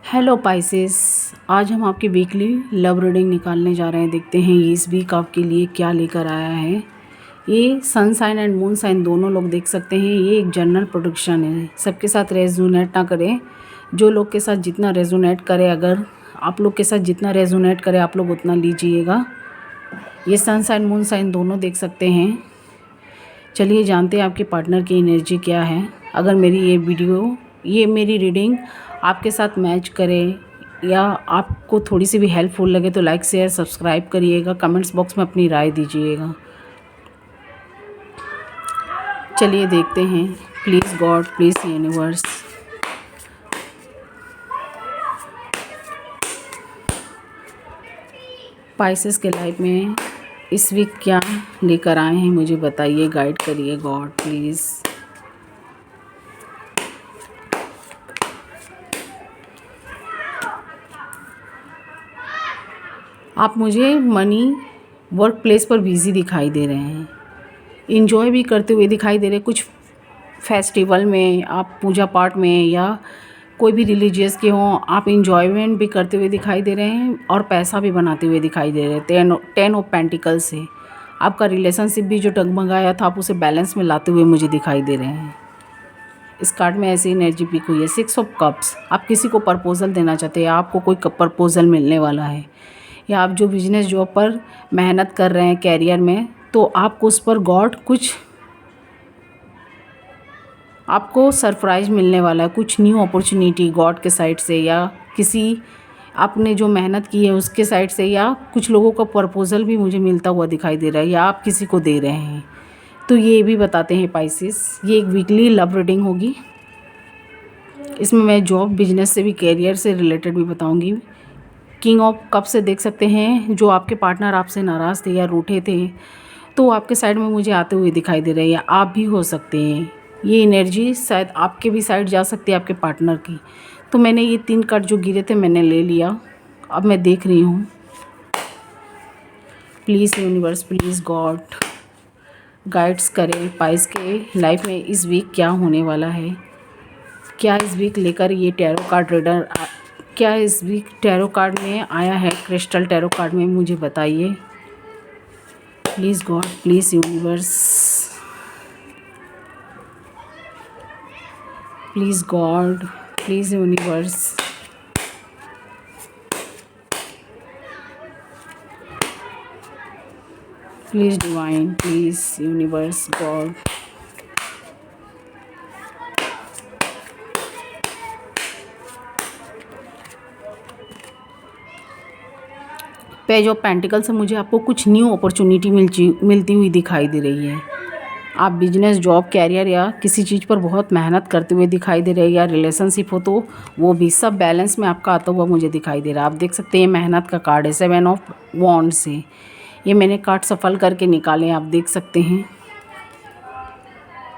Hello Pisces. आज हम आपकी वीकली लव रीडिंग निकालने जा रहे हैं। देखते हैं ये इस वीक आपके लिए क्या लेकर आया है। ये sun sign and moon sign दोनों लोग देख सकते हैं। ये एक जनरल प्रोडिक्शन है, सबके साथ रेजोनेट ना करें। जो लोग के साथ जितना रेजोनेट करे, अगर आप लोग के साथ जितना रेजोनेट करे आप लोग उतना लीजिएगा। ये सन साइन मून साइन दोनों देख सकते हैं। चलिए जानते हैं आपके पार्टनर की एनर्जी क्या है। अगर ये मेरी रीडिंग आपके साथ मैच करे या आपको थोड़ी सी भी हेल्पफुल लगे तो लाइक शेयर सब्सक्राइब करिएगा। कमेंट्स बॉक्स में अपनी राय दीजिएगा। चलिए देखते हैं। Please God, please universe, Pisces के लाइफ में इस वीक क्या लेकर आए हैं मुझे बताइए, गाइड करिए गॉड प्लीज़। आप मुझे मनी वर्क प्लेस पर बिज़ी दिखाई दे रहे हैं, इंजॉय भी करते हुए दिखाई दे रहे हैं। कुछ फेस्टिवल में आप पूजा पाठ में या कोई भी रिलीजियस के हों, आप इंजॉयमेंट भी करते हुए दिखाई दे रहे हैं और पैसा भी बनाते हुए दिखाई दे रहे हैं। 10 ऑफ पेंटिकल्स से आपका रिलेशनशिप भी जो डगमगाया था आप उसे बैलेंस में लाते हुए मुझे दिखाई दे रहे हैं। इस कार्ड में ऐसी एनर्जी पिक हुई है। 6 ऑफ कप्स, आप किसी को प्रपोजल देना चाहते हैं, आपको कोई प्रपोजल मिलने वाला है। या आप जो बिजनेस जॉब पर मेहनत कर रहे हैं कैरियर में, तो आपको उस पर गॉड कुछ आपको सरप्राइज़ मिलने वाला है। कुछ न्यू अपॉर्चुनिटी गॉड के साइड से या किसी आपने जो मेहनत की है उसके साइड से, या कुछ लोगों का प्रपोजल भी मुझे मिलता हुआ दिखाई दे रहा है या आप किसी को दे रहे हैं। तो ये भी बताते हैं पाइसेस, ये एक वीकली लव रीडिंग होगी। इसमें मैं जॉब बिजनेस से भी, कैरियर से रिलेटेड भी बताऊंगी। किंग ऑफ कप से देख सकते हैं जो आपके पार्टनर आपसे नाराज़ थे या रूठे थे, तो आपके साइड में मुझे आते हुए दिखाई दे रहे हैं, या आप भी हो सकते हैं। ये एनर्जी शायद आपके भी साइड जा सकती है, आपके पार्टनर की। तो मैंने ये 3 कार्ड जो गिरे थे मैंने ले लिया। अब मैं देख रही हूँ। Please universe, please God guides करें पाइस के लाइफ में इस वीक क्या होने वाला है। क्या इस वीक लेकर ये टैरो कार्ड रीडर, क्या इस वीक टैरो कार्ड में आया है, क्रिस्टल टैरो कार्ड में मुझे बताइए। Please God, please universe, please God, please universe, please divine, please universe God. Page of pentacle से मुझे आपको कुछ न्यू अपॉर्चुनिटी मिलती हुई दिखाई दे रही है। आप बिजनेस जॉब कैरियर या किसी चीज़ पर बहुत मेहनत करते हुए दिखाई दे रहे हैं, या रिलेशनशिप हो तो वो भी सब बैलेंस में आपका आता हुआ मुझे दिखाई दे रहा है। आप देख सकते हैं मेहनत का कार्ड है 7 ऑफ वॉन्ड से। ये मैंने कार्ड सफल करके निकाले, आप देख सकते हैं।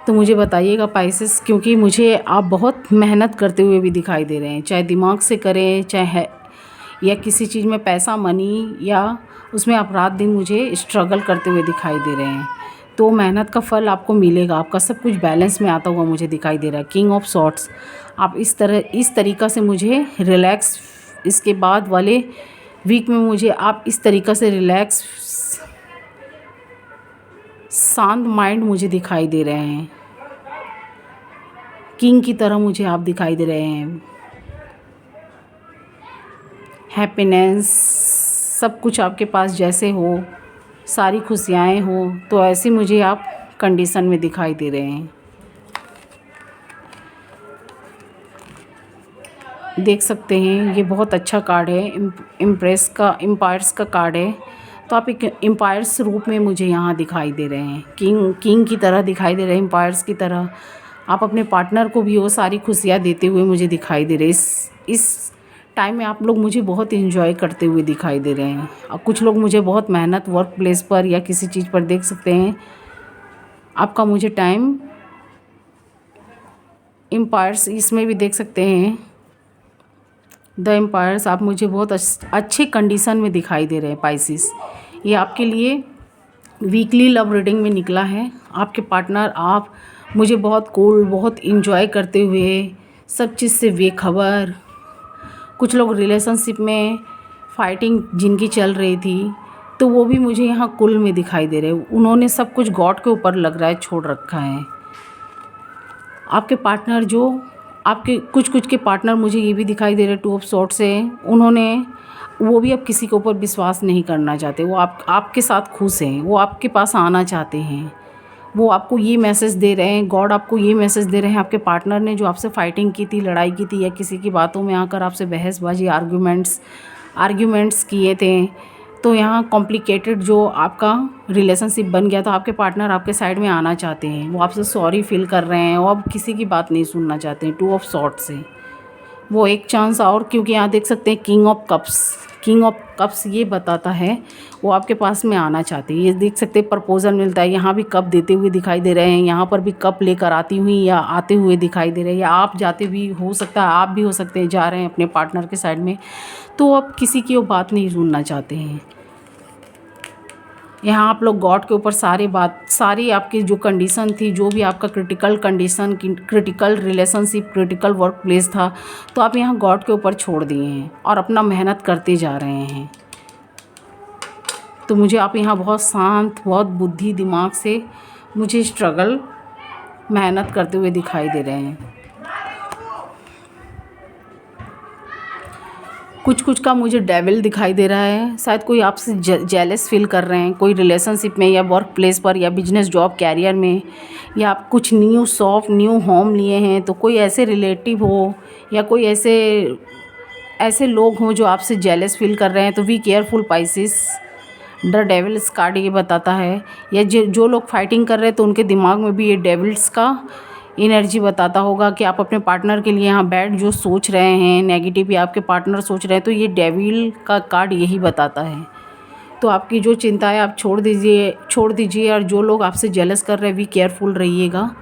तो मुझे बताइएगा पाइसेस, क्योंकि मुझे आप बहुत मेहनत करते हुए भी दिखाई दे रहे हैं, चाहे दिमाग से करें चाहे या किसी चीज़ में पैसा मनी या उसमें आप रात दिन मुझे स्ट्रगल करते हुए दिखाई दे रहे हैं। तो मेहनत का फल आपको मिलेगा, आपका सब कुछ बैलेंस में आता हुआ मुझे दिखाई दे रहा है। किंग ऑफ सॉर्ट्स, आप इस तरीक़ा से मुझे रिलैक्स, इसके बाद वाले वीक में मुझे आप इस तरीक़ा से रिलैक्स शांत माइंड मुझे दिखाई दे रहे हैं। किंग की तरह मुझे आप दिखाई दे रहे हैं। हैप्पीनेस, सब कुछ आपके पास जैसे हो, सारी खुशियाँ हो, तो ऐसे मुझे आप कंडीशन में दिखाई दे रहे हैं। देख सकते हैं ये बहुत अच्छा कार्ड है, एम्पायर्स का कार्ड है। तो आप एक एम्पायर्स रूप में मुझे यहाँ दिखाई दे रहे हैं। किंग की तरह दिखाई दे रहे हैं, एम्पायर्स की तरह। आप अपने पार्टनर को भी वो सारी खुशियाँ देते हुए मुझे दिखाई दे रहे हैं। इस टाइम में आप लोग मुझे बहुत इंजॉय करते हुए दिखाई दे रहे हैं। और कुछ लोग मुझे बहुत मेहनत वर्क प्लेस पर या किसी चीज़ पर देख सकते हैं। आपका मुझे टाइम एम्पायर्स इसमें भी देख सकते हैं। द एम्पायर्स, आप मुझे बहुत अच्छे कंडीशन में दिखाई दे रहे हैं पाइसेस। ये आपके लिए वीकली लव रीडिंग में निकला है। आपके पार्टनर आप मुझे बहुत कूल, बहुत इंजॉय करते हुए, सब चीज़ से बेखबर, कुछ लोग रिलेशनशिप में फाइटिंग जिनकी चल रही थी, तो वो भी मुझे यहाँ कुल में दिखाई दे रहे हैं। उन्होंने सब कुछ गॉड के ऊपर लग रहा है छोड़ रखा है। आपके पार्टनर जो आपके कुछ के पार्टनर मुझे ये भी दिखाई दे रहे हैं 2 ऑफ सॉर्ड्स से, वो भी अब किसी के ऊपर विश्वास नहीं करना चाहते। वो आपके साथ खुश हैं, वो आपके पास आना चाहते हैं। वो आपको ये मैसेज दे रहे हैं, गॉड आपको ये मैसेज दे रहे हैं, आपके पार्टनर ने जो आपसे फाइटिंग की थी, लड़ाई की थी, या किसी की बातों में आकर आपसे बहसबाजी आर्ग्यूमेंट्स किए थे, तो यहाँ कॉम्प्लिकेटेड जो आपका रिलेशनशिप बन गया, तो आपके पार्टनर आपके साइड में आना चाहते हैं। वो आपसे सॉरी फील कर रहे हैं, वो अब किसी की बात नहीं सुनना चाहते हैं 2 ऑफ सॉर्ड्स से। वो एक चांस और, क्योंकि यहाँ देख सकते हैं किंग ऑफ कप्स ये बताता है वो आपके पास में आना चाहते हैं। ये देख सकते हैं प्रपोजल मिलता है, यहाँ भी कप देते हुए दिखाई दे रहे हैं, यहाँ पर भी कप लेकर आती हुई या आते हुए दिखाई दे रहे हैं, या आप जाते भी हो सकता है, आप भी हो सकते हैं जा रहे हैं अपने पार्टनर के साइड में, तो अब किसी की वो बात नहीं सुनना चाहते हैं। यहाँ आप लोग गॉड के ऊपर सारी आपकी जो कंडीशन थी, जो भी आपका critical condition, critical relationship, critical work place था, तो आप यहाँ गॉड के ऊपर छोड़ दिए हैं और अपना मेहनत करते जा रहे हैं। तो मुझे आप यहाँ बहुत शांत, बहुत बुद्धि दिमाग से मुझे स्ट्रगल मेहनत करते हुए दिखाई दे रहे हैं। कुछ का मुझे डेविल दिखाई दे रहा है। शायद कोई आपसे जेलस फील कर रहे हैं, कोई रिलेशनशिप में या वर्क प्लेस पर या बिजनेस जॉब कैरियर में, या आप कुछ न्यू होम लिए हैं, तो कोई ऐसे रिलेटिव हो या कोई ऐसे लोग हों जो आपसे जेलस फील कर रहे हैं। तो be careful Pisces. The devil's card ये बताता है, या जो लोग फाइटिंग कर रहे हैं तो उनके दिमाग में भी ये डेविल्स का एनर्जी बताता होगा कि आप अपने पार्टनर के लिए यहाँ बैड जो सोच रहे हैं, नेगेटिव या आपके पार्टनर सोच रहे हैं, तो ये डेविल का कार्ड यही बताता है। तो आपकी जो चिंता है आप छोड़ दीजिए, और जो लोग आपसे जेलस कर रहे हैं भी केयरफुल रहिएगा।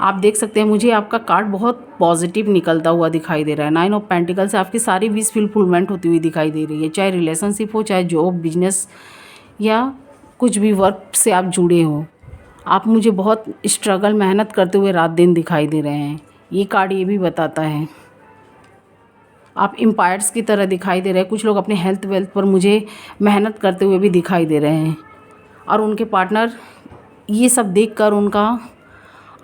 आप देख सकते हैं मुझे आपका कार्ड बहुत पॉजिटिव निकलता हुआ दिखाई दे रहा है। 9 ऑफ पेंटिकल से आपकी सारी विश फुलफिलमेंट होती हुई दिखाई दे रही है, चाहे रिलेशनशिप हो, चाहे जॉब, बिजनेस या कुछ भी वर्क से आप जुड़े हो। आप मुझे बहुत स्ट्रगल मेहनत करते हुए रात दिन दिखाई दे रहे हैं। ये कार्ड ये भी बताता है आप एम्पायर्स की तरह दिखाई दे रहे हैं। कुछ लोग अपने हेल्थ वेल्थ पर मुझे मेहनत करते हुए भी दिखाई दे रहे हैं, और उनके पार्टनर ये सब देखकर उनका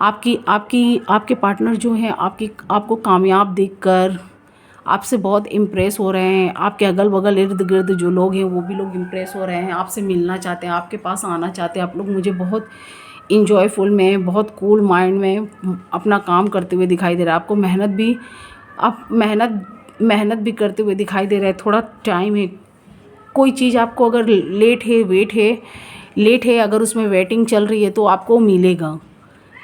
आपके पार्टनर जो हैं आपको कामयाब देखकर आपसे बहुत इम्प्रेस हो रहे हैं। आपके अगल बगल इर्द गिर्द जो लोग हैं वो भी लोग इम्प्रेस हो रहे हैं, आपसे मिलना चाहते हैं, आपके पास आना चाहते हैं। आप लोग मुझे बहुत इंजॉयफुल में, बहुत कूल माइंड में अपना काम करते हुए दिखाई दे रहा है। आपको मेहनत भी करते हुए दिखाई दे रहा है। थोड़ा टाइम है, कोई चीज़ आपको अगर लेट है अगर उसमें वेटिंग चल रही है तो आपको मिलेगा,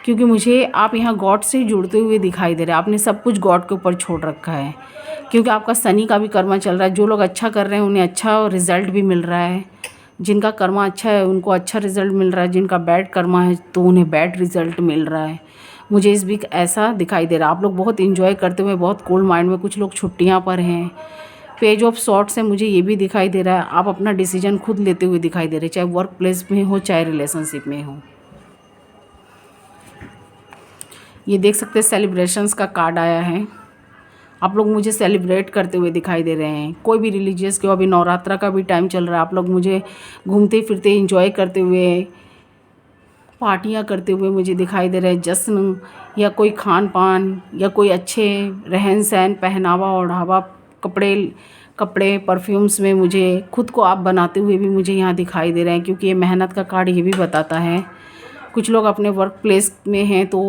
क्योंकि मुझे आप यहाँ गॉड से जुड़ते हुए दिखाई दे रहे हैं। आपने सब कुछ गॉड के ऊपर छोड़ रखा है, क्योंकि आपका शनि का भी कर्मा चल रहा है। जो लोग अच्छा कर रहे हैं उन्हें अच्छा रिजल्ट भी मिल रहा है, जिनका कर्मा अच्छा है उनको अच्छा रिजल्ट मिल रहा है, जिनका बैड कर्मा है तो उन्हें बैड रिजल्ट मिल रहा है। मुझे इस वीक ऐसा दिखाई दे रहा है। आप लोग बहुत इन्जॉय करते हुए, बहुत कूल माइंड में, कुछ लोग छुट्टियाँ पर हैं। पेज ऑफ सॉर्ट्स से मुझे ये भी दिखाई दे रहा है आप अपना डिसीजन खुद लेते हुए दिखाई दे रहे हैं, चाहे वर्क प्लेस में हो चाहे रिलेशनशिप में हो। ये देख सकते हैं सेलिब्रेशंस का कार्ड आया है। आप लोग मुझे सेलिब्रेट करते हुए दिखाई दे रहे हैं। कोई भी रिलीजियस के, अभी नवरात्रा का भी टाइम चल रहा है, आप लोग मुझे घूमते फिरते एंजॉय करते हुए, पार्टियां करते हुए मुझे दिखाई दे रहे हैं। जश्न या कोई खान पान या कोई अच्छे रहन सहन, पहनावा ओढ़ावा, कपड़े परफ्यूम्स में मुझे खुद को आप बनाते हुए भी मुझे यहाँ दिखाई दे रहे हैं, क्योंकि ये मेहनत का कार्ड ये भी बताता है। कुछ लोग अपने वर्क प्लेस में हैं तो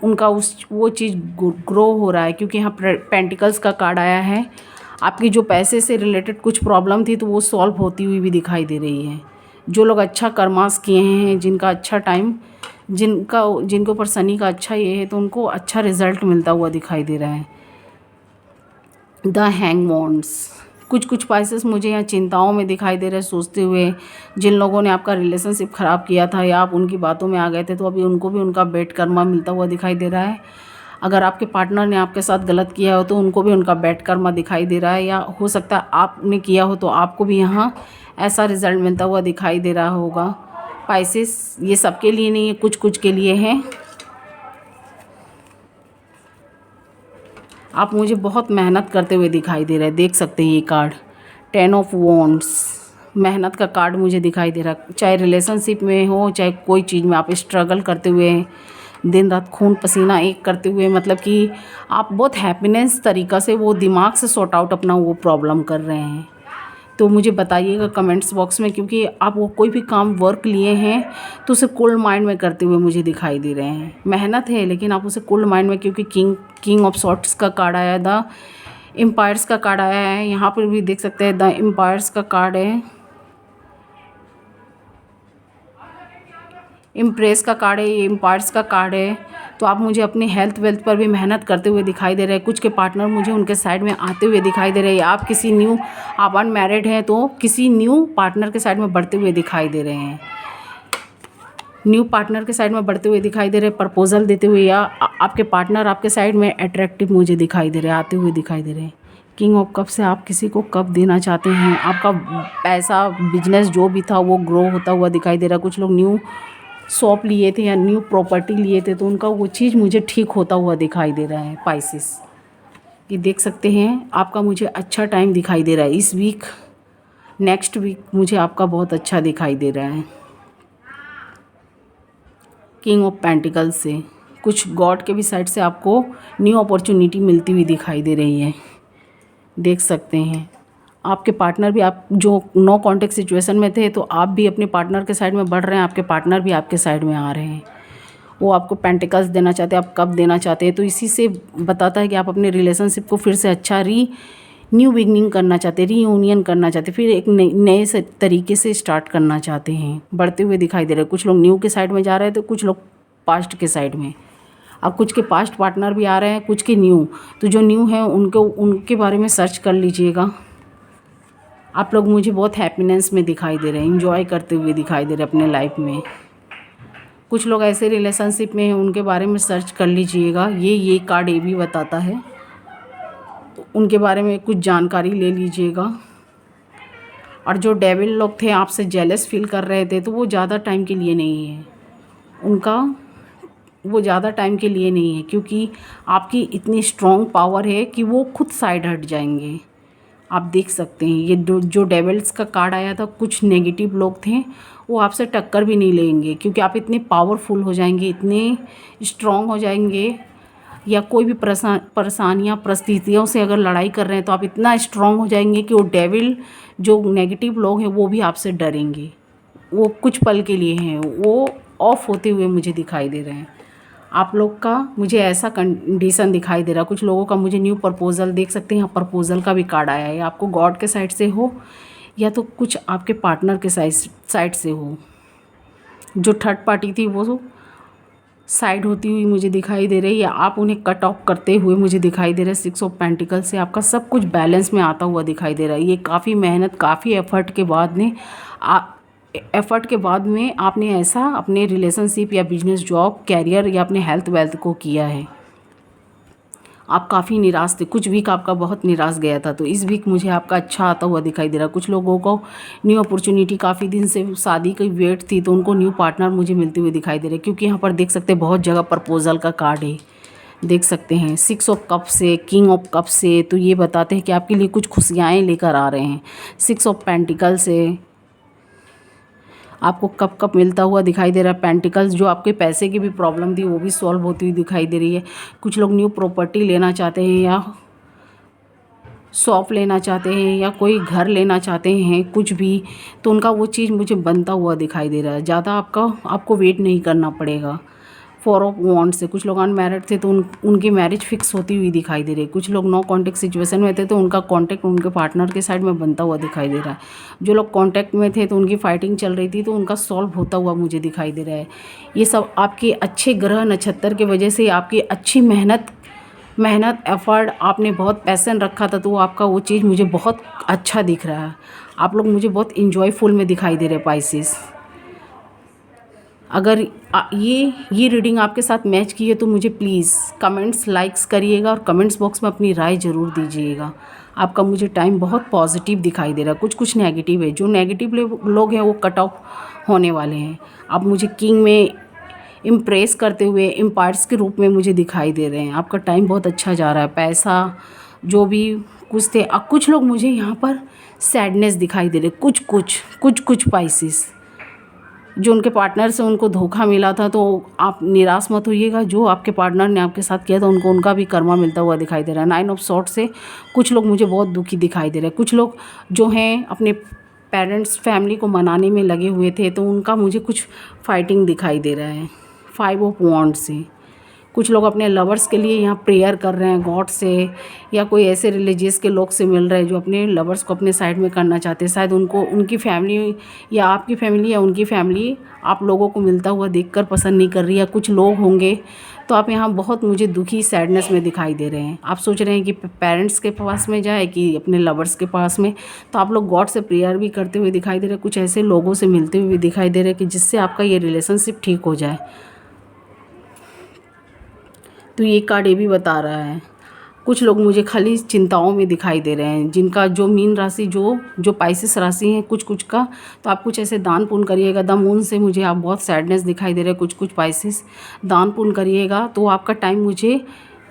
उनका वो चीज़ ग्रो हो रहा है, क्योंकि यहाँ पेंटिकल्स का कार्ड आया है। आपकी जो पैसे से रिलेटेड कुछ प्रॉब्लम थी तो वो सॉल्व होती हुई भी दिखाई दे रही है। जो लोग अच्छा कर्मास किए हैं, जिनका अच्छा टाइम, जिनके ऊपर शनि का अच्छा ये है, तो उनको अच्छा रिजल्ट मिलता हुआ दिखाई दे रहा है। द हैंगमैन्स। कुछ पाइसेस मुझे यहाँ चिंताओं में दिखाई दे रहे हैं, सोचते हुए। जिन लोगों ने आपका रिलेशनशिप ख़राब किया था या आप उनकी बातों में आ गए थे, तो अभी उनको भी उनका बैड कर्मा मिलता हुआ दिखाई दे रहा है। अगर आपके पार्टनर ने आपके साथ गलत किया हो तो उनको भी उनका बैड कर्मा दिखाई दे रहा है, या हो सकता है आपने किया हो तो आपको भी यहाँ ऐसा रिज़ल्ट मिलता हुआ दिखाई दे रहा होगा। पाइसेस ये सबके लिए नहीं है, कुछ के लिए है। आप मुझे बहुत मेहनत करते हुए दिखाई दे रहे हैं। देख सकते हैं ये कार्ड 10 ऑफ वॉन्ड्स, मेहनत का कार्ड मुझे दिखाई दे रहा है। चाहे रिलेशनशिप में हो, चाहे कोई चीज़ में आप स्ट्रगल करते हुए, दिन रात खून पसीना एक करते हुए, मतलब कि आप बहुत हैप्पीनेस तरीक़ा से वो दिमाग से सॉर्ट आउट अपना वो प्रॉब्लम कर रहे हैं। तो मुझे बताइएगा कमेंट्स बॉक्स में, क्योंकि आप वो कोई भी काम वर्क लिए हैं तो उसे कोल्ड माइंड में करते हुए मुझे दिखाई दे रहे हैं। मेहनत है लेकिन आप उसे कोल्ड माइंड में, क्योंकि किंग ऑफ सॉर्ट्स का कार्ड आया, द एम्पायर्स का कार्ड आया है। यहाँ पर भी देख सकते हैं द एम्पायर्स का कार्ड है, इम्प्रेस का कार्ड है, ये एम्पायर्स का कार्ड है। तो आप मुझे अपनी हेल्थ वेल्थ पर भी मेहनत करते हुए दिखाई दे रहे हैं। कुछ के पार्टनर मुझे उनके साइड में आते हुए दिखाई दे रहे हैं। आप किसी न्यू, आप अनमैरिड हैं तो किसी न्यू पार्टनर के साइड में बढ़ते हुए दिखाई दे रहे हैं। न्यू पार्टनर के साइड में बढ़ते हुए दिखाई दे रहे हैं, प्रपोजल देते हुए, या आपके पार्टनर आपके साइड में अट्रैक्टिव मुझे दिखाई दे रहे हैं, आते हुए दिखाई दे रहे हैं। किंग ऑफ कप से आप किसी को कब देना चाहते हैं। आपका पैसा, बिजनेस जो भी था वो ग्रो होता हुआ दिखाई दे रहा है। कुछ लोग न्यू शॉप लिए थे या न्यू प्रॉपर्टी लिए थे तो उनका वो चीज़ मुझे ठीक होता हुआ दिखाई दे रहा है। पाइसेस, ये देख सकते हैं आपका मुझे अच्छा टाइम दिखाई दे रहा है। इस वीक, नेक्स्ट वीक मुझे आपका बहुत अच्छा दिखाई दे रहा है। किंग ऑफ पेंटिकल्स से कुछ गॉड के भी साइड से आपको न्यू अपॉर्चुनिटी मिलती हुई दिखाई दे रही है। देख सकते हैं आपके पार्टनर भी, आप जो नो कॉन्टेक्ट सिचुएशन में थे तो आप भी अपने पार्टनर के साइड में बढ़ रहे हैं, आपके पार्टनर भी आपके साइड में आ रहे हैं। वो आपको पेंटिकल्स देना चाहते हैं, आप कब देना चाहते हैं। तो इसी से बताता है कि आप अपने रिलेशनशिप को फिर से अच्छा न्यू बिगनिंग करना चाहते हैं, रीयूनियन करना चाहते हैं, फिर एक नए से तरीके से स्टार्ट करना चाहते हैं। बढ़ते हुए दिखाई दे रहे हैं। कुछ लोग न्यू के साइड में जा रहे हैं तो कुछ लोग पास्ट के साइड में। अब कुछ के पास्ट पार्टनर भी आ रहे हैं, कुछ के न्यू। तो जो न्यू हैं उनके बारे में सर्च कर लीजिएगा। आप लोग मुझे बहुत हैप्पीनेस में दिखाई दे रहे हैं, एंजॉय करते हुए दिखाई दे रहे हैं अपने लाइफ में। कुछ लोग ऐसे रिलेशनशिप में हैं, उनके बारे में सर्च कर लीजिएगा। ये कार्ड ये भी बताता है, तो उनके बारे में कुछ जानकारी ले लीजिएगा। और जो डेविल लोग थे, आपसे जेलस फील कर रहे थे, तो वो ज़्यादा टाइम के लिए नहीं है, वो ज़्यादा टाइम के लिए नहीं है, क्योंकि आपकी इतनी स्ट्रॉन्ग पावर है कि वो खुद साइड हट जाएंगे। आप देख सकते हैं ये जो डेविल्स का कार्ड आया था, कुछ नेगेटिव लोग थे, वो आपसे टक्कर भी नहीं लेंगे, क्योंकि आप इतने पावरफुल हो जाएंगे, इतने स्ट्रॉन्ग हो जाएंगे। या कोई भी परेशानियाँ, परिस्थितियों से अगर लड़ाई कर रहे हैं तो आप इतना स्ट्रॉन्ग हो जाएंगे कि वो डेविल, जो नेगेटिव लोग हैं, वो भी आपसे डरेंगे। वो कुछ पल के लिए हैं, वो ऑफ होते हुए मुझे दिखाई दे रहे हैं। आप लोग का मुझे ऐसा कंडीशन दिखाई दे रहा है। कुछ लोगों का मुझे न्यू प्रपोजल, देख सकते हैं यहाँ प्रपोजल का भी कार्ड आया है। आपको गॉड के साइड से हो या तो कुछ आपके पार्टनर के साइड से हो। जो थर्ड पार्टी थी वो साइड होती हुई मुझे दिखाई दे रही है, या आप उन्हें कट ऑफ करते हुए मुझे दिखाई दे रहा है। 6 ऑफ पेंटिकल से आपका सब कुछ बैलेंस में आता हुआ दिखाई दे रहा है। ये काफ़ी मेहनत, काफ़ी एफर्ट के बाद में आपने ऐसा अपने रिलेशनशिप या बिजनेस, जॉब, कैरियर या अपने हेल्थ वेल्थ को किया है। आप काफ़ी निराश थे, कुछ वीक आपका बहुत निराश गया था, तो इस वीक मुझे आपका अच्छा आता हुआ दिखाई दे रहा है। कुछ लोगों को न्यू अपॉर्चुनिटी, काफ़ी दिन से शादी की वेट थी तो उनको न्यू पार्टनर मुझे मिलते हुए दिखाई दे रहे हैं, क्योंकि यहाँ पर देख सकते हैं बहुत जगह प्रपोजल का कार्ड है। देख सकते हैं 6 ऑफ कप से, किंग ऑफ कप से, तो ये बताते हैं कि आपके लिए कुछ खुशियाँ लेकर आ रहे हैं। 6 ऑफ पेंटिकल से आपको कप कप मिलता हुआ दिखाई दे रहा है। पेंटिकल्स, जो आपके पैसे की भी प्रॉब्लम थी वो भी सॉल्व होती हुई दिखाई दे रही है। कुछ लोग न्यू प्रॉपर्टी लेना चाहते हैं, या शॉप लेना चाहते हैं, या कोई घर लेना चाहते हैं, कुछ भी, तो उनका वो चीज़ मुझे बनता हुआ दिखाई दे रहा है। ज़्यादा आपको वेट नहीं करना पड़ेगा। 4 ऑफ वॉन्ड से कुछ लोग अनमैरिड थे तो उनकी मैरिज फिक्स होती हुई दिखाई दे रही है। कुछ लोग नो कॉन्टैक्ट सिचुएशन में थे तो उनका कॉन्टैक्ट उनके पार्टनर के साइड में बनता हुआ दिखाई दे रहा है। जो लोग कॉन्टैक्ट में थे तो उनकी फाइटिंग चल रही थी तो उनका सॉल्व होता हुआ मुझे दिखाई दे रहा है। ये सब आपके अच्छे ग्रह नक्षत्र की वजह से, आपकी अच्छी मेहनत, एफर्ट, आपने बहुत पैसन रखा था, तो वो आपका वो चीज़ मुझे बहुत अच्छा दिख रहा है। आप लोग मुझे बहुत इंजॉयफुल में दिखाई दे रहे पाइसेस। अगर ये रीडिंग आपके साथ मैच की है तो मुझे प्लीज़ कमेंट्स, लाइक्स करिएगा और कमेंट्स बॉक्स में अपनी राय ज़रूर दीजिएगा। आपका मुझे टाइम बहुत पॉजिटिव दिखाई दे रहा है। कुछ नेगेटिव है, जो नेगेटिव लोग हैं वो कट ऑफ होने वाले हैं। आप मुझे किंग में इम्प्रेस करते हुए एम्पायर्स के रूप में मुझे दिखाई दे रहे हैं। आपका टाइम बहुत अच्छा जा रहा है। पैसा जो भी कुछ थे, अब कुछ लोग मुझे यहाँ पर सैडनेस दिखाई दे रहे, कुछ पाइसेस जो उनके पार्टनर से उनको धोखा मिला था। तो आप निराश मत होइएगा, जो आपके पार्टनर ने आपके साथ किया था उनको उनका भी कर्मा मिलता हुआ दिखाई दे रहा है। 9 ऑफ सॉर्ड्स से कुछ लोग मुझे बहुत दुखी दिखाई दे रहे हैं। कुछ लोग जो हैं अपने पेरेंट्स फैमिली को मनाने में लगे हुए थे, तो उनका मुझे कुछ फाइटिंग दिखाई दे रहा है 5 ऑफ वॉन्ड्स से। कुछ लोग अपने लवर्स के लिए यहाँ प्रेयर कर रहे हैं गॉड से, या कोई ऐसे रिलीजियस के लोग से मिल रहे हैं जो अपने लवर्स को अपने साइड में करना चाहते हैं। शायद उनको उनकी फैमिली या आपकी फैमिली या उनकी फैमिली आप लोगों को मिलता हुआ देखकर पसंद नहीं कर रही है। कुछ लोग होंगे तो आप यहाँ बहुत मुझे दुखी सैडनेस में दिखाई दे रहे हैं। आप सोच रहे हैं कि पेरेंट्स के पास में जाए कि अपने लवर्स के पास में, तो आप लोग गॉड से प्रेयर भी करते हुए दिखाई दे रहे हैं। कुछ ऐसे लोगों से मिलते हुए दिखाई दे रहे हैं कि जिससे आपका ये रिलेशनशिप ठीक हो जाए। तो ये कार्ड ये भी बता रहा है कुछ लोग मुझे खाली चिंताओं में दिखाई दे रहे हैं, जिनका जो मीन राशि जो पाइसेस राशि है कुछ का, तो आप कुछ ऐसे दान पुण्य करिएगा। द मून से मुझे आप बहुत सैडनेस दिखाई दे रहे हैं। कुछ पाइसेस दान पुण्य करिएगा तो आपका टाइम मुझे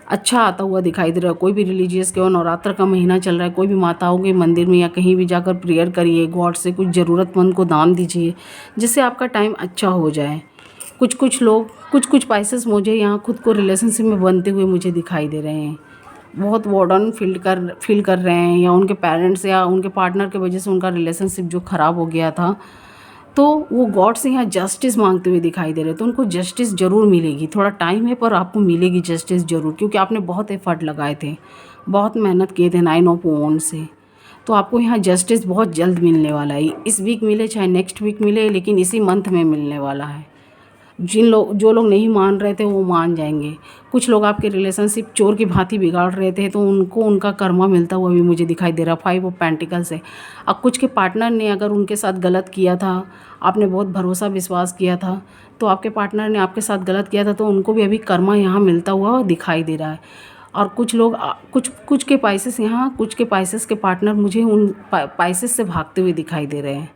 अच्छा आता हुआ दिखाई दे रहा है। कोई भी रिलीजियस के, और नवरात्र का महीना चल रहा है, कोई भी माताओं के मंदिर में या कहीं भी जाकर प्रेयर करिए, गॉड से कुछ ज़रूरतमंद को दान दीजिए जिससे आपका टाइम अच्छा हो जाए। कुछ लोग कुछ पाइसेस मुझे यहाँ खुद को रिलेशनशिप में बनते हुए मुझे दिखाई दे रहे हैं। बहुत वार्डन फील कर रहे हैं, या उनके पेरेंट्स या उनके पार्टनर की वजह से उनका रिलेशनशिप जो ख़राब हो गया था, तो वो गॉड से यहाँ जस्टिस मांगते हुए दिखाई दे रहे हैं। तो उनको जस्टिस ज़रूर मिलेगी। थोड़ा टाइम है पर आपको मिलेगी जस्टिस ज़रूर, क्योंकि आपने बहुत एफर्ट लगाए थे, बहुत मेहनत किए थे 9 ऑफ वॉन्ड से। तो आपको यहाँ जस्टिस बहुत जल्द मिलने वाला है। इस वीक मिले चाहे नेक्स्ट वीक मिले, लेकिन इसी मंथ में मिलने वाला है। जो लोग नहीं मान रहे थे वो मान जाएंगे। कुछ लोग आपके रिलेशनशिप चोर की भांति बिगाड़ रहे थे, तो उनको उनका कर्मा मिलता हुआ भी मुझे दिखाई दे रहा 5 ऑफ पेंटिकल्स से। अब कुछ के पार्टनर ने अगर उनके साथ गलत किया था, आपने बहुत भरोसा विश्वास किया था, तो आपके पार्टनर ने आपके साथ गलत किया था, तो उनको भी अभी कर्मा यहाँ मिलता हुआ दिखाई दे रहा है। और कुछ लोग कुछ के पाइसेस यहाँ, कुछ के पाइसेस के पार्टनर मुझे उन पाइसेस से भागते हुए दिखाई दे रहे हैं।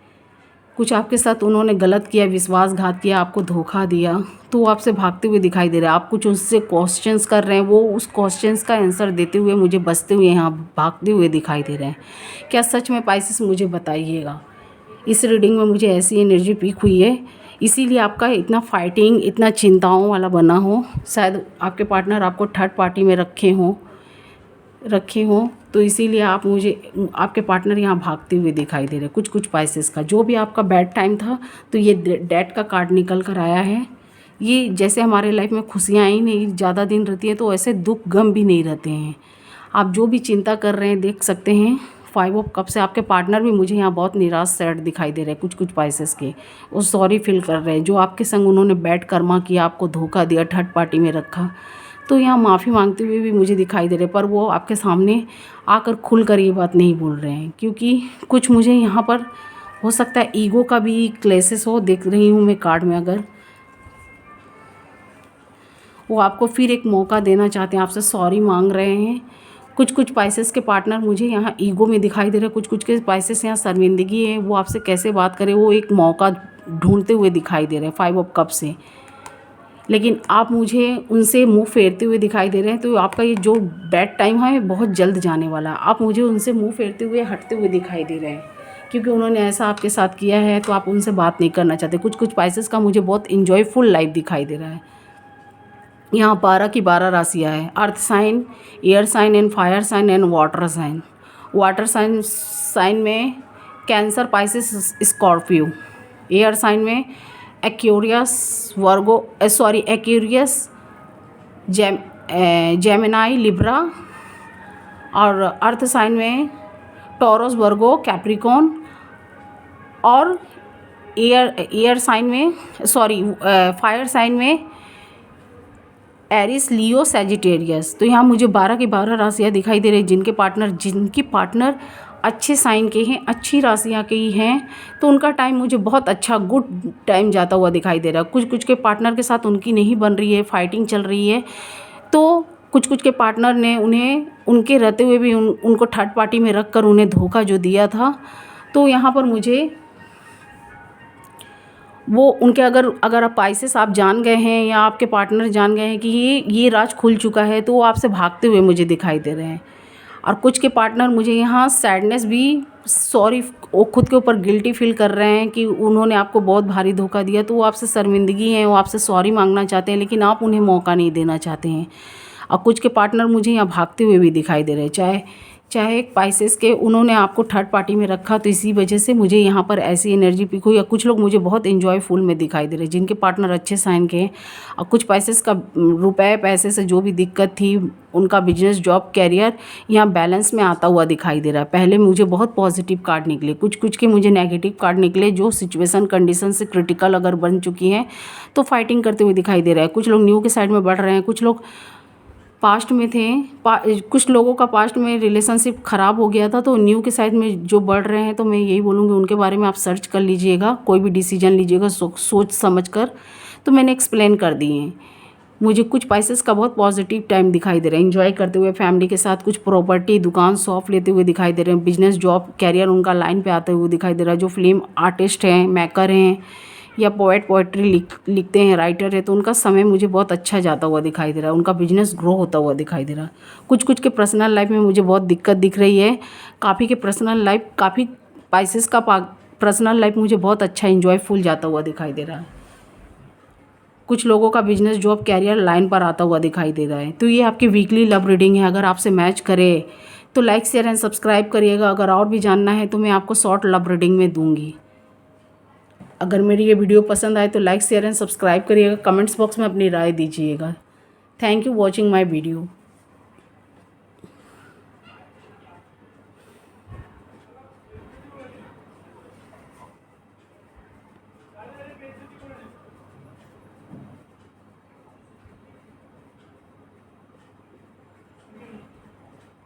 कुछ आपके साथ उन्होंने गलत किया, विश्वासघात किया, आपको धोखा दिया, तो वो आपसे भागते हुए दिखाई दे रहा है। आप कुछ उससे क्वेश्चंस कर रहे हैं, वो उस क्वेश्चंस का आंसर देते हुए मुझे बचते हुए यहाँ भागते हुए दिखाई दे रहे हैं। क्या सच में पाइसेस, मुझे बताइएगा। इस रीडिंग में मुझे ऐसी एनर्जी पिक हुई है, इसीलिए आपका इतना फाइटिंग, इतना चिंताओं वाला बना हो। शायद आपके पार्टनर आपको थर्ड पार्टी में रखे हों, तो इसीलिए आपके पार्टनर यहाँ भागते हुए दिखाई दे रहे हैं। कुछ पाइसेस का जो भी आपका बैड टाइम था, तो ये डेथ का कार्ड निकल कर आया है। ये जैसे हमारे लाइफ में खुशियाँ ही नहीं ज़्यादा दिन रहती हैं, तो ऐसे दुख गम भी नहीं रहते हैं। आप जो भी चिंता कर रहे हैं देख सकते हैं 5 ऑफ कप से। आपके पार्टनर भी मुझे यहाँ बहुत निराश सैड दिखाई दे रहे हैं। कुछ पाइसेस के वो सॉरी फील कर रहे हैं, जो आपके संग उन्होंने बैड कर्मा किया, आपको धोखा दिया, थर्ड पार्टी में रखा, तो यहाँ माफ़ी मांगते हुए भी मुझे दिखाई दे रहे हैं। पर वो आपके सामने आकर खुल कर ये बात नहीं बोल रहे हैं, क्योंकि कुछ मुझे यहाँ पर हो सकता है ईगो का भी क्लेसेस हो। देख रही हूँ मैं कार्ड में, अगर वो आपको फिर एक मौका देना चाहते हैं, आपसे सॉरी मांग रहे हैं। कुछ पाइसेस के पार्टनर मुझे यहाँ ईगो में दिखाई दे रहे हैं। कुछ के पाइसेस यहाँ शर्मिंदगी है, वो आपसे कैसे बात करें, वो एक मौका ढूंढते हुए दिखाई दे रहे हैं 5 ऑफ कप से। लेकिन आप मुझे उनसे मुंह फेरते हुए दिखाई दे रहे हैं, तो आपका ये जो बैड टाइम है बहुत जल्द जाने वाला है। आप मुझे उनसे मुंह फेरते हुए हटते हुए दिखाई दे रहे हैं, क्योंकि उन्होंने ऐसा आपके साथ किया है, तो आप उनसे बात नहीं करना चाहते। कुछ पाइसेस का मुझे बहुत इंजॉयफुल लाइफ दिखाई दे रहा है। यहाँ 12 की 12 राशियाँ हैं। Earth sign, air sign and fire sign and water sign. Water sign में Cancer, Pisces, Scorpio. Air sign में एक्वेरियस, जेमिनाई, लिब्रा। और अर्थ साइन में टॉरस, वर्गो, कैप्रिकॉन। और फायर साइन में एरिस, लियो, सैजिटेरियस। तो यहाँ मुझे 12 की 12 राशियाँ दिखाई दे रही हैं। जिनकी पार्टनर अच्छे साइन के हैं, अच्छी राशियाँ के ही हैं, तो उनका टाइम मुझे बहुत अच्छा गुड टाइम जाता हुआ दिखाई दे रहा है। कुछ के पार्टनर के साथ उनकी नहीं बन रही है, फाइटिंग चल रही है, तो कुछ के पार्टनर ने उनके रहते हुए भी उनको थर्ड पार्टी में रख कर उन्हें धोखा जो दिया था। तो यहाँ पर मुझे वो उनके अगर आप पाइसेस आप जान गए हैं या आपके पार्टनर जान गए हैं कि ये राज खुल चुका है, तो वो आपसे भागते हुए मुझे दिखाई दे रहे हैं। और कुछ के पार्टनर मुझे यहाँ सैडनेस भी, सॉरी, वो खुद के ऊपर गिल्टी फील कर रहे हैं कि उन्होंने आपको बहुत भारी धोखा दिया, तो वो आपसे शर्मिंदगी है, वो आपसे सॉरी मांगना चाहते हैं, लेकिन आप उन्हें मौका नहीं देना चाहते हैं। और कुछ के पार्टनर मुझे यहाँ भागते हुए भी दिखाई दे रहे हैं, चाहे एक पाइसेस के उन्होंने आपको थर्ड पार्टी में रखा, तो इसी वजह से मुझे यहाँ पर ऐसी एनर्जी पिक हुई। या कुछ लोग मुझे बहुत एंजॉयफुल में दिखाई दे रहे हैं, जिनके पार्टनर अच्छे साइन के हैं। और कुछ पाइसेस का रुपए पैसे से जो भी दिक्कत थी, उनका बिजनेस जॉब कैरियर यहाँ बैलेंस में आता हुआ दिखाई दे रहा है। पहले मुझे बहुत पॉजिटिव कार्ड निकले, कुछ के मुझे नेगेटिव कार्ड निकले, जो सिचुएशन कंडीशन से क्रिटिकल अगर बन चुकी हैं तो फाइटिंग करते हुए दिखाई दे रहा है। कुछ लोग न्यू के साइड में बढ़ रहे हैं, कुछ लोग पास्ट में थे, कुछ लोगों का पास्ट में रिलेशनशिप ख़राब हो गया था, तो न्यू के साइड में जो बढ़ रहे हैं, तो मैं यही बोलूँगी उनके बारे में आप सर्च कर लीजिएगा, कोई भी डिसीजन लीजिएगा सोच समझ कर। तो मैंने एक्सप्लेन कर दिए हैं। मुझे कुछ पाइसेस का बहुत पॉजिटिव टाइम दिखाई दे रहा है, एंजॉय करते हुए फैमिली के साथ, कुछ प्रॉपर्टी दुकान शॉप लेते हुए दिखाई दे रहे हैं, बिजनेस जॉब कैरियर उनका लाइन पे आते हुए दिखाई दे रहा है। जो फिल्म आर्टिस्ट हैं, मेकर हैं, या पोएट्री लिखते हैं, राइटर है, तो उनका समय मुझे बहुत अच्छा जाता हुआ दिखाई दे रहा है, उनका बिजनेस ग्रो होता हुआ दिखाई दे रहा है। कुछ के पर्सनल लाइफ में मुझे बहुत दिक्कत दिख रही है, काफ़ी पाइसेस का पर्सनल लाइफ मुझे बहुत अच्छा एंजॉयफुल जाता हुआ दिखाई दे रहा है। कुछ लोगों का बिजनेस जॉब कैरियर लाइन पर आता हुआ दिखाई दे रहा है। तो ये आपकी वीकली लव रीडिंग है। अगर आपसे मैच करे तो लाइक शेयर एंड सब्सक्राइब करिएगा। अगर और भी जानना है तो मैं आपको शॉर्ट लव रीडिंग में दूंगी। अगर मेरी ये वीडियो पसंद आए तो लाइक शेयर एंड सब्सक्राइब करिएगा, कमेंट्स बॉक्स में अपनी राय दीजिएगा। Thank you watching my video.